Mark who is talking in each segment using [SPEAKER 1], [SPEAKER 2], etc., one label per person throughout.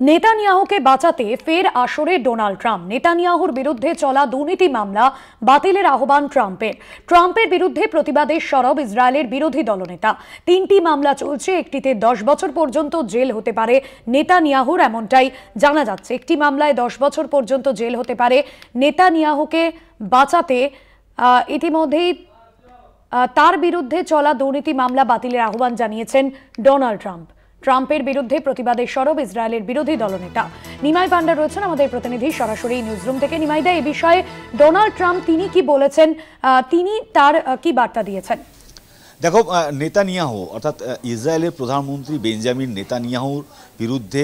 [SPEAKER 1] নেতানিয়াহুকে বাঁচাতে ফের আসরে ডোনাল্ড ট্রাম্প। নেতানিয়াহুর বিরুদ্ধে চলা দুর্নীতি মামলা বাতিলের আহ্বান ট্রাম্পের বিরুদ্ধে প্রতিবাদে সরব ইসরায়েলের বিরোধী দলনেতা। 3টি মামলা চলছে, একটিতে 10 বছর পর্যন্ত জেল হতে পারে নেতানিয়াহুর, এমনটাই জানা যাচ্ছে। একটি মামলায় 10 বছর পর্যন্ত জেল হতে পারে। নেতানিয়াহুকে বাঁচাতে ইতিমধ্যেই তার বিরুদ্ধে চলা দুর্নীতি মামলা বাতিলের আহ্বান জানিয়েছেন ডোনাল্ড ট্রাম্প। ট্রাম্পের বিরুদ্ধে প্রতিবাদে সরব ইসরায়েলের বিরোধী দলনেতা। নিমাই পান্ডা রয়েছেন আমাদের প্রতিনিধি সরাসরি নিউজরুম থেকে। নিমাইদা, এই বিষয়ে ডোনাল্ড ট্রাম্প তিনি কি বলেছেন, তিনি তার কি বার্তা দিয়েছেন?
[SPEAKER 2] দেখো, নেতানিয়াহু অর্থাৎ ইসরায়েলের প্রধানমন্ত্রী বেঞ্জামিন নেতানিয়াহুর বিরুদ্ধে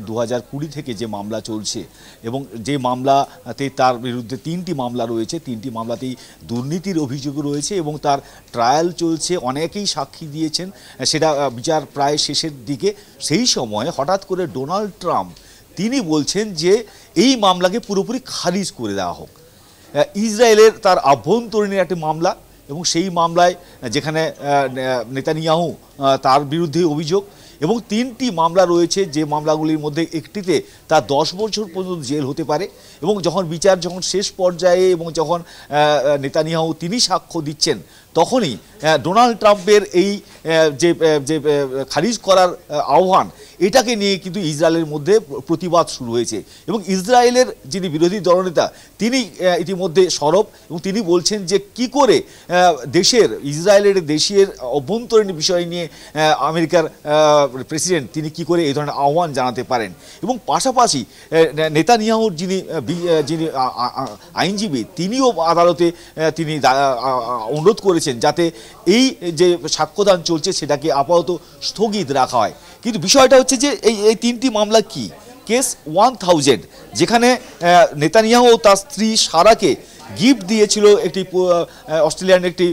[SPEAKER 2] 2020 থেকে যে মামলা চলছে এবং যে মামলাতে তার বিরুদ্ধে 3টি মামলা রয়েছে, 3টি মামলাতেই দুর্নীতির অভিযোগ রয়েছে এবং তার ট্রায়াল চলছে। অনেকেই সাক্ষী দিয়েছেন, সেটা বিচার প্রায় শেষের দিকে। সেই সময় হঠাৎ করে ডোনাল্ড ট্রাম্প তিনি বলছেন যে এই মামলাকে পুরোপুরি খারিজ করে দেওয়া হোক। ইসরায়েলের তার আভ্যন্তরীণ একটি মামলা এবং সেই মামলায় যেখানে নেতানিয়াহু তার বিরুদ্ধে অভিযোগ এবং 3টি মামলা রয়েছে, যে মামলাগুলির মধ্যে একটিতে তার 10 বছর পর্যন্ত জেল হতে পারে। এবং যখন বিচার শেষ পর্যায়ে এবং যখন নেতানিয়াহু তিনি সাক্ষ্য দিচ্ছেন, তখনই ডোনাল্ড ট্রাম্পের এই যে খারিজ করার আহ্বান, এটাকে নিয়ে কিন্তু ইসরায়েলের মধ্যে প্রতিবাদ শুরু হয়েছে। এবং ইসরায়েলের যিনি বিরোধী দলনেতা তিনি ইতিমধ্যে সরব এবং তিনি বলছেন যে কি করে ইসরায়েলের দেশের অভ্যন্তরীণ বিষয় নিয়ে আমেরিকার প্রেসিডেন্ট তিনি কি করে এই ধরনের আহ্বান জানাতে পারেন। এবং পাশাপাশি নেতানিয়াহুর যিনি আইনজীবী, তিনিও আদালতে তিনি অনুরোধ করেছেন যাতে এই যে সাক্ষ্যদান চলছে সেটাকে আপাতত স্থগিত রাখা হয়। কিন্তু বিষয়টা হচ্ছে যে এই 3টি মামলা কি? কেস 1000, যেখানে নেতানিয়াহু তার স্ত্রী সারাকে গিফট দিয়েছিল একটি অস্ট্রেলিয়ান একটি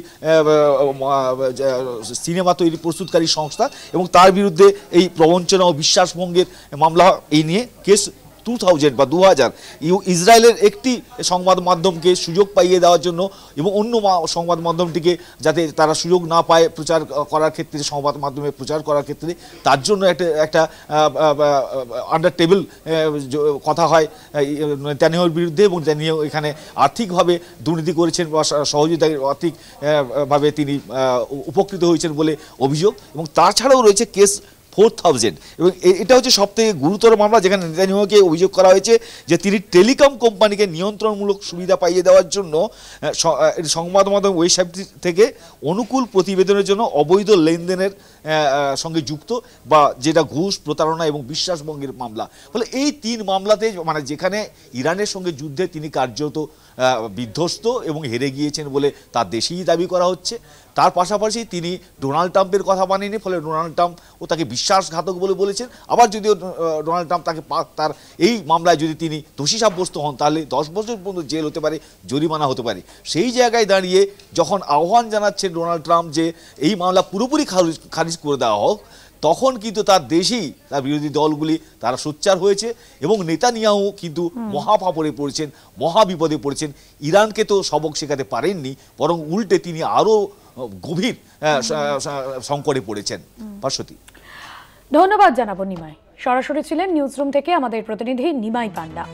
[SPEAKER 2] সিনেমা তৈরি প্রস্তুতকারী সংস্থা, এবং তার বিরুদ্ধে এই প্রবঞ্চনা ও বিশ্বাসভঙ্গের মামলা, এই নিয়ে কেস 2000 বা 2000। ইসরায়েলের একটি সংবাদ মাধ্যমকে সুযোগ পাইয়ে দেওয়ার জন্য এবং অন্য সংবাদ মাধ্যমটিকে যাতে তারা সুযোগ না পায় প্রচার করার ক্ষেত্রে, সংবাদ মাধ্যমে প্রচার করার ক্ষেত্রে, তার জন্য একটা আন্ডার টেবিল কথা হয় নেতানিয়াহুর বিরুদ্ধে। এবং নেতানিয়াহু এখানে আর্থিকভাবে দুর্নীতি করেছেন বা সহযোগিতা আর্থিকভাবে তিনি উপকৃত হয়েছেন বলে অভিযোগ। এবং তাছাড়াও রয়েছে কেস 4000, এবং এটা হচ্ছে সবথেকে গুরুতর মামলা, যেখানে নেতানিয়াহুকে অভিযোগ করা হয়েছে যে তিনি টেলিকম কোম্পানিকে নিয়ন্ত্রণমূলক সুবিধা পাইয়ে দেওয়ার জন্য সংবাদ মাধ্যম ওয়েবসাইট থেকে অনুকূল প্রতিবেদনের জন্য অবৈধ লেনদেনের সঙ্গে যুক্ত, বা যেটা ঘুষ, প্রতারণা এবং বিশ্বাসভঙ্গের মামলা। ফলে এই 3 মামলাতে যেখানে ইরানের সঙ্গে যুদ্ধে তিনি কার্যত বিধ্বস্ত এবং হেরে গিয়েছেন বলে তার দেশেই দাবি করা হচ্ছে। তার পাশাপাশি তিনি ডোনাল্ড ট্রাম্পের কথা মানেনি, ফলে ডোনাল্ড ট্রাম্প ও তাকে বিশ্বাসঘাতক বলে বলেছেন। আবার যদিও ডোনাল্ড ট্রাম্প তার এই মামলায় যদি তিনি দোষী সাব্যস্ত হন, তাহলে 10 বছর পর্যন্ত জেল হতে পারে, জরিমানা হতে পারে। সেই জায়গায় দাঁড়িয়ে যখন আহ্বান জানাচ্ছেন ডোনাল্ড ট্রাম্প যে এই মামলা পুরোপুরি খারিজ করে দেওয়া হোক, তখন কিন্তু তার দেশেই তার বিরোধী দলগুলি তারা সোচ্চার হয়েছে এবং নেতানিয়াহু কিন্তু মহাপাপড়ে পড়েছেন, মহাবিপদে পড়েছেন। ইরানকে তো সবক শেখাতে পারেননি, বরং উল্টে তিনি আরও গভীর সংকটে পড়েছেন। পার্শ্বতী,
[SPEAKER 1] ধন্যবাদ জানাবো নিমাই। সরাসরি ছিলেন নিউজরুম থেকে আমাদের প্রতিনিধি নিমাই পান্ডা।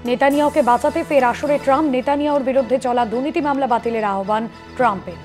[SPEAKER 1] নেতানিয়াহুকে বাঁচাতে ফের আসরে ট্রাম্প। নেতানিয়াহুর বিরুদ্ধে চলা দুর্নীতি মামলা বাতিলের আহ্বান ট্রাম্পের।